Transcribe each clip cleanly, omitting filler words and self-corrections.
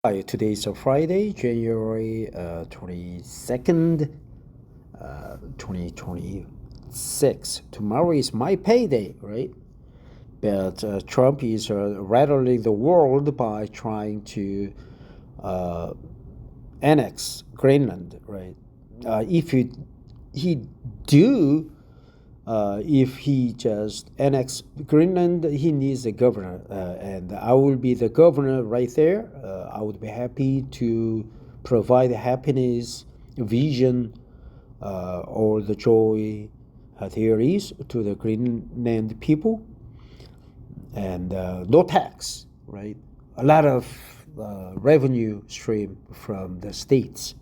Hi, today's a Friday, January 22nd, 2026. Tomorrow is my payday, right? But Trump is rattling the world by trying to uh, annex Greenland, right? If he do if he just annex Greenland, he needs a governor, and I will be the governor right there. I would be happy to provide happiness, vision, or the joy there is to the Greenland people, and no tax, right? A lot of revenue stream from the states,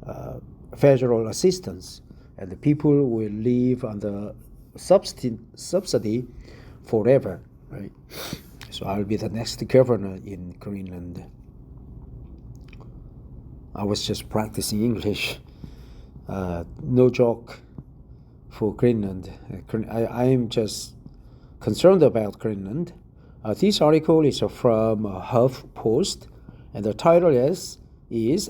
uh, federal assistance, and the people will live on the subsidy forever, right? So I'll be the next governor in Greenland. I was just practicing English. No joke for Greenland. I am just concerned about Greenland. This article is from HuffPost, and the title is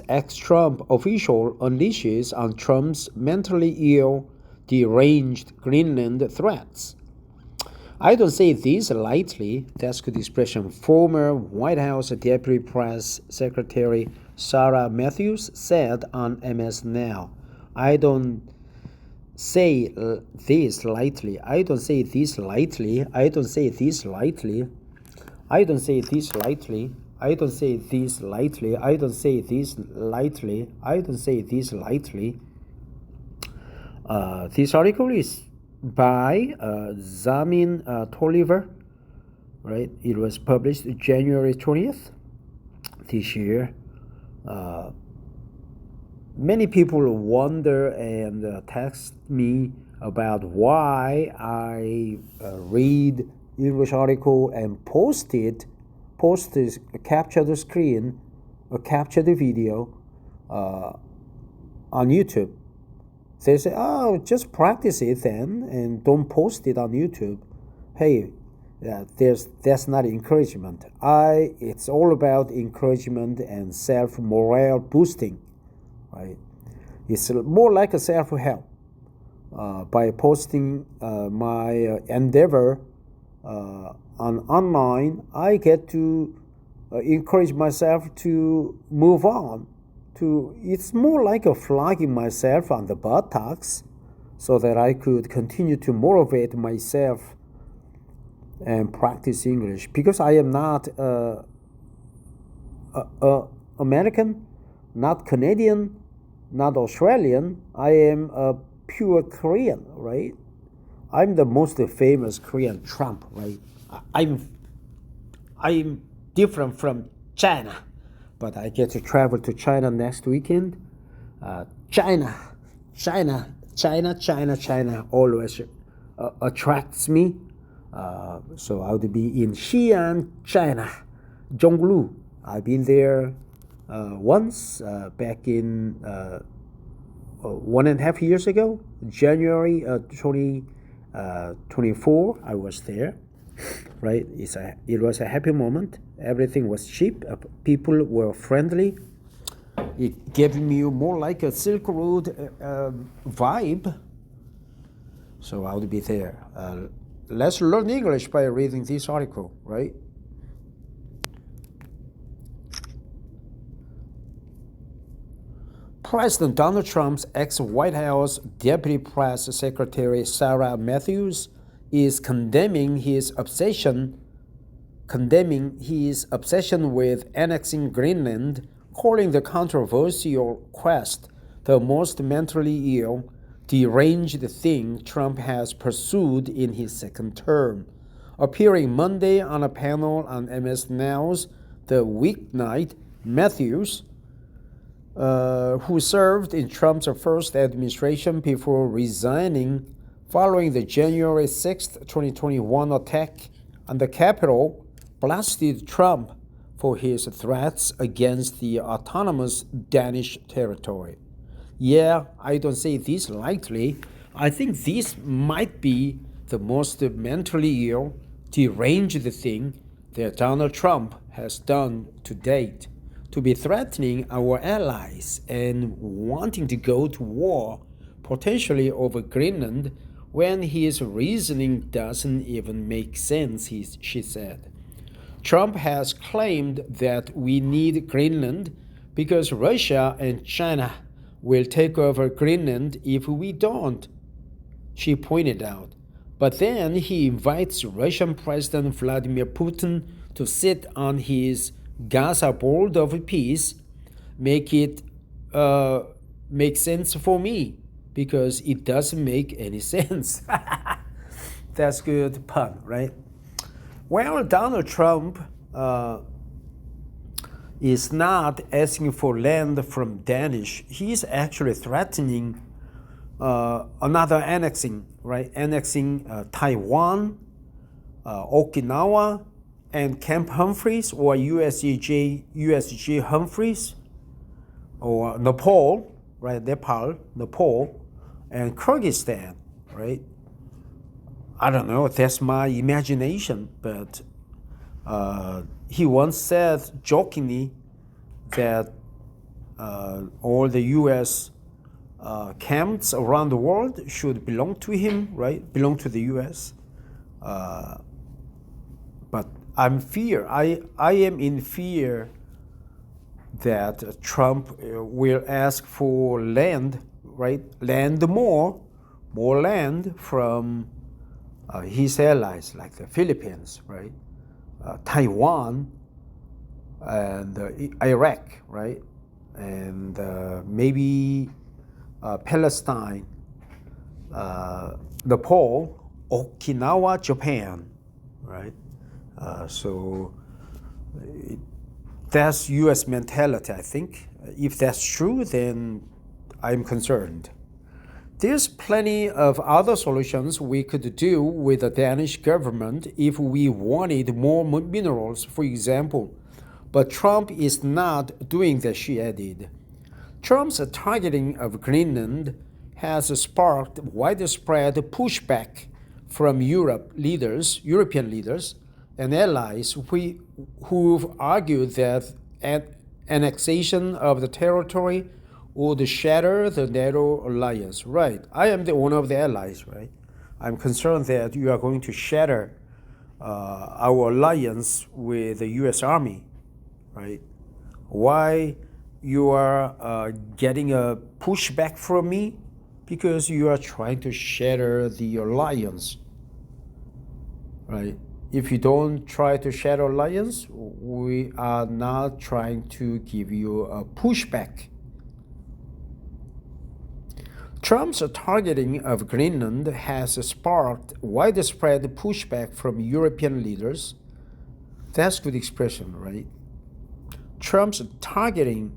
Ex-Trump Official Unleashes on Trump's Mentally Ill, Deranged Greenland Threats. I don't say this lightly. That's good expression. Former White House Deputy Press Secretary Sarah Matthews said on MS Now. I don't say this lightly. I don't say this lightly. I don't say this lightly. I don't say this lightly. I don't say this lightly. I don't say this lightly. I don't say this lightly. This article is by Zamin Tolliver, right? It was published January 20th this year. Many people wonder and text me about why I read English article and capture the screen, or capture the video on YouTube. They say, "Oh, just practice it then, and don't post it on YouTube." Hey, that's not encouragement. It's all about encouragement and self morale boosting, right? It's more like a self help. By posting my endeavor on online, I get to encourage myself to move on. It's more like a flogging myself on the buttocks, so that I could continue to motivate myself and practice English, because I am not American, not Canadian, not Australian. I am a pure Korean, right? I'm the most famous Korean Trump, right? I'm different from China, but I get to travel to China next weekend. China, China always attracts me. So I would be in Xi'an, China, Zhonglu. I've been there once back in 1.5 years ago, January 2024. I was there, right? It was a happy moment. Everything was cheap. People were friendly. It gave me more like a Silk Road vibe. So I would be there. Let's learn English by reading this article, right? President Donald Trump's ex-White House Deputy Press Secretary Sarah Matthews is condemning his obsession with annexing Greenland, calling the controversial quest the most mentally ill, deranged thing Trump has pursued in his second term. Appearing Monday on a panel on MS Now's The Weeknight, Matthews, who served in Trump's first administration before resigning following the January 6, 2021 attack on the Capitol, blasted Trump for his threats against the autonomous Danish territory. Yeah, I don't say this lightly. I think this might be the most mentally ill, deranged thing that Donald Trump has done to date. to be threatening our allies and wanting to go to war, potentially over Greenland, when his reasoning doesn't even make sense, she said. Trump has claimed that we need Greenland because Russia and China will take over Greenland if we don't, she pointed out. But then he invites Russian President Vladimir Putin to sit on his Gaza board of peace. Make sense for me, because it doesn't make any sense. That's good pun, right? Well, Donald Trump is not asking for land from Danish. He's actually threatening another annexing, right? Annexing Taiwan, Okinawa, and Camp Humphreys, or USG Humphreys, or Nepal, right? Nepal, and Kyrgyzstan, right? I don't know, that's my imagination, but he once said jokingly that all the U.S. Camps around the world should belong to him, right? Belong to the U.S. But I am in fear that Trump will ask for land, right? More land from his allies, like the Philippines, right? Taiwan and Iraq, right? And maybe Palestine, Nepal, Okinawa, Japan, right? So that's U.S. mentality, I think. If that's true, then I'm concerned. There's plenty of other solutions we could do with the Danish government if we wanted more minerals, for example. But Trump is not doing that, she added. Trump's targeting of Greenland has sparked widespread pushback from European leaders and allies who've argued that annexation of the territory would shatter the NATO alliance. Right. I am one of the allies, right? I'm concerned that you are going to shatter our alliance with the U.S. Army, right? Why you are getting a pushback from me? Because you are trying to shatter the alliance, right? If you don't try to shatter alliance, we are not trying to give you a pushback. Trump's targeting of Greenland has sparked widespread pushback from European leaders. That's good expression, right? Trump's targeting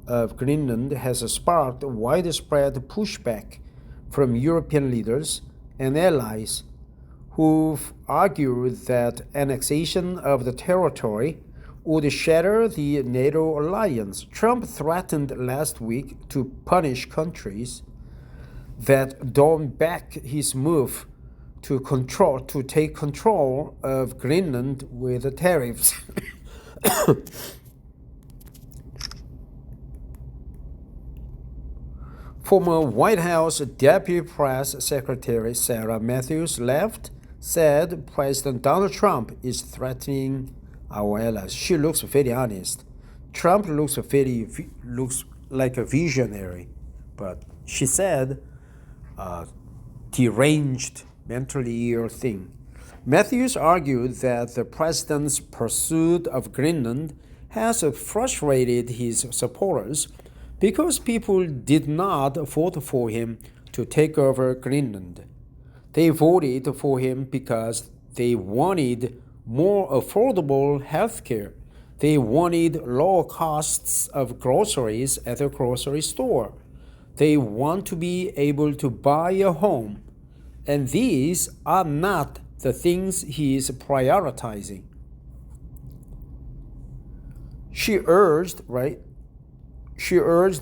of Greenland has sparked widespread pushback from European leaders and allies who've argued that annexation of the territory would shatter the NATO alliance. Trump threatened last week to punish countries that don't back his move to take control of Greenland with the tariffs. Former White House Deputy Press Secretary Sarah Matthews said President Donald Trump is threatening our allies. She looks very honest. Trump looks like a visionary, but she said deranged, mentally ill thing. Matthews argued that the president's pursuit of Greenland has frustrated his supporters because people did not vote for him to take over Greenland. They voted for him because they wanted more affordable health care. They wanted lower costs of groceries at the grocery store. They want to be able to buy a home. And these are not the things he is prioritizing. She urged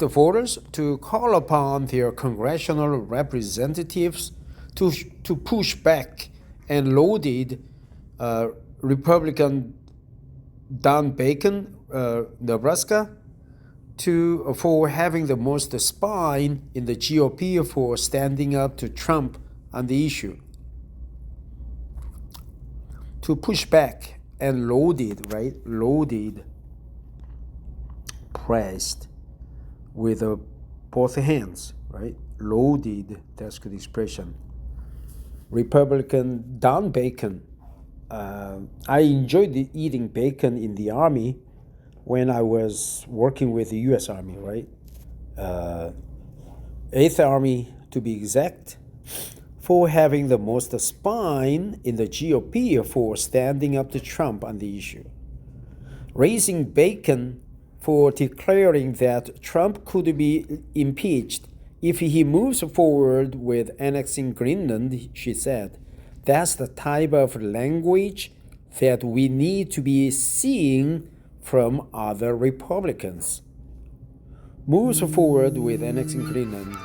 the voters to call upon their congressional representatives to push back and lauded Republican Don Bacon, Nebraska, for having the most spine in the GOP for standing up to Trump on the issue. To push back and loaded, right? Loaded, pressed with both hands, right? Loaded, that's good expression. Republican Don Bacon. I enjoyed eating bacon in the Army when I was working with the U.S. Army, right? 8th Army to be exact, for having the most spine in the GOP for standing up to Trump on the issue. Raising Bacon for declaring that Trump could be impeached if he moves forward with annexing Greenland, she said. That's the type of language that we need to be seeing from other Republicans. Moves forward with annexing Greenland.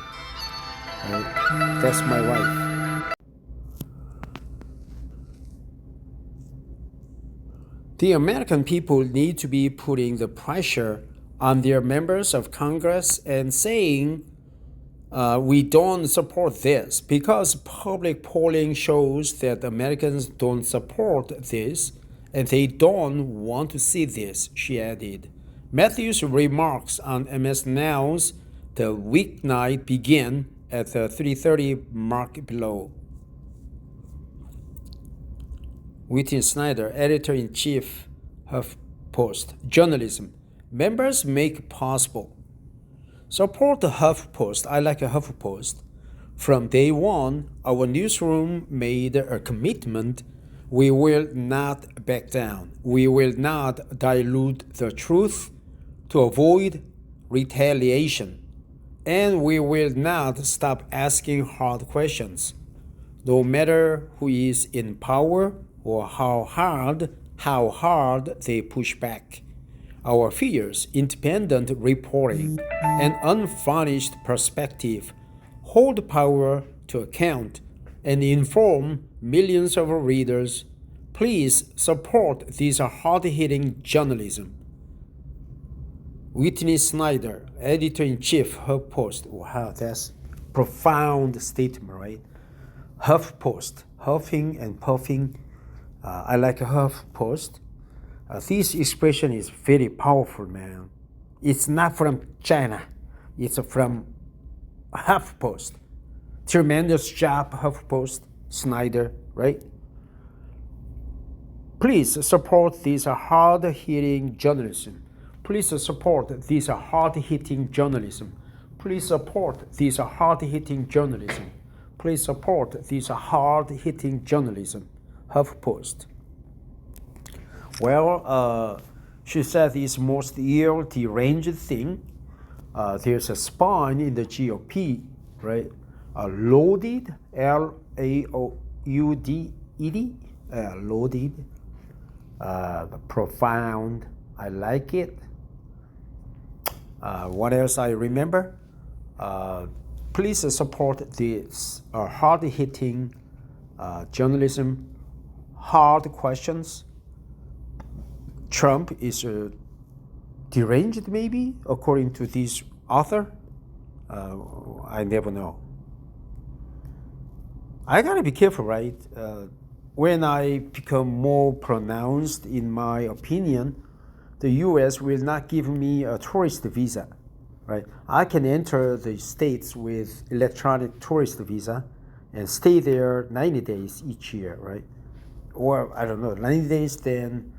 That's my wife. The American people need to be putting the pressure on their members of Congress and saying, we don't support this, because public polling shows that Americans don't support this and they don't want to see this, she added. Matthew's remarks on MS Now's The Weeknight begin at the 3:30 mark below. Whitney Snyder, editor-in-chief, HuffPost. Journalism. Members make possible. Support the HuffPost. I like a HuffPost. From day one, our newsroom made a commitment. We will not back down. We will not dilute the truth to avoid retaliation. And we will not stop asking hard questions, no matter who is in power or how hard they push back. Our fears, independent reporting, and unvarnished perspective hold power to account and inform millions of readers. Please support this hard-hitting journalism. Whitney Snyder, editor-in-chief, HuffPost. Wow, that's profound statement, right? HuffPost, huffing and puffing. I like a HuffPost. This expression is very powerful, man. It's not from China. It's from HuffPost. Tremendous job, HuffPost, Snyder, right? Please support this hard-hitting journalism. Please support this hard-hitting journalism. Please support this hard-hitting journalism. Please support this hard-hitting journalism. HuffPost. Well, she said this most ill, deranged thing. There's a spine in the GOP, right? Loaded, L-A-O-U-D-E-D, loaded, profound. I like it. What else I remember? Please support this hard-hitting journalism, hard questions. Trump is deranged, maybe, according to this author. I never know. I gotta be careful, right? When I become more pronounced in my opinion, the U.S. will not give me a tourist visa, right? I can enter the States with electronic tourist visa and stay there 90 days each year, right? Or, I don't know, 90 days, then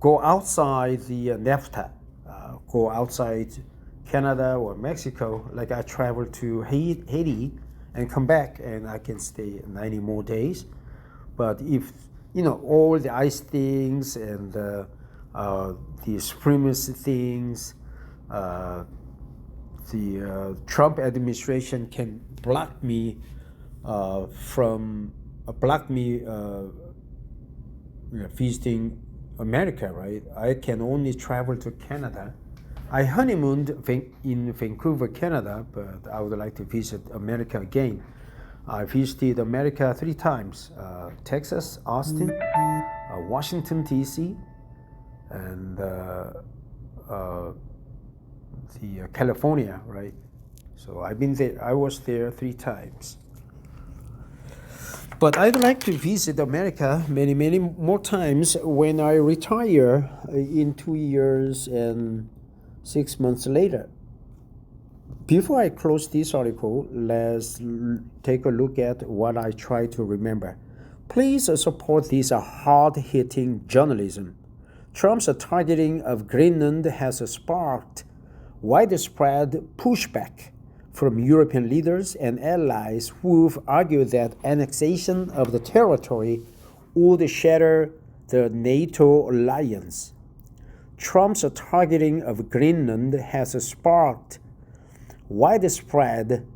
go outside the NAFTA, go outside Canada or Mexico, like I travel to Haiti and come back and I can stay 90 more days. But if, all the ICE things and the supremacy things, the Trump administration can block me visiting America, right? I can only travel to Canada. I honeymooned in Vancouver, Canada, but I would like to visit America again. I visited America 3 times, Texas, Austin, Washington, D.C., and California, right? So I've been there. I was there 3 times. But I'd like to visit America many, many more times when I retire in 2 years and 6 months later. Before I close this article, let's take a look at what I try to remember. Please support this hard-hitting journalism. Trump's targeting of Greenland has sparked widespread pushback from European leaders and allies who've argued that annexation of the territory would shatter the NATO alliance. Trump's targeting of Greenland has sparked widespread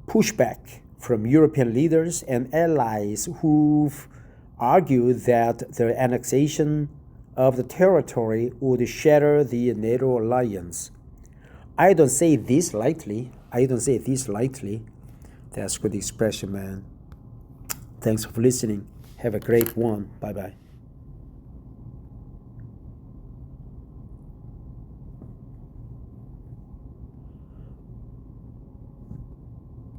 pushback from European leaders and allies who've argued that the annexation of the territory would shatter the NATO alliance. I don't say this lightly. That's good expression, man. Thanks for listening. Have a great one. Bye-bye.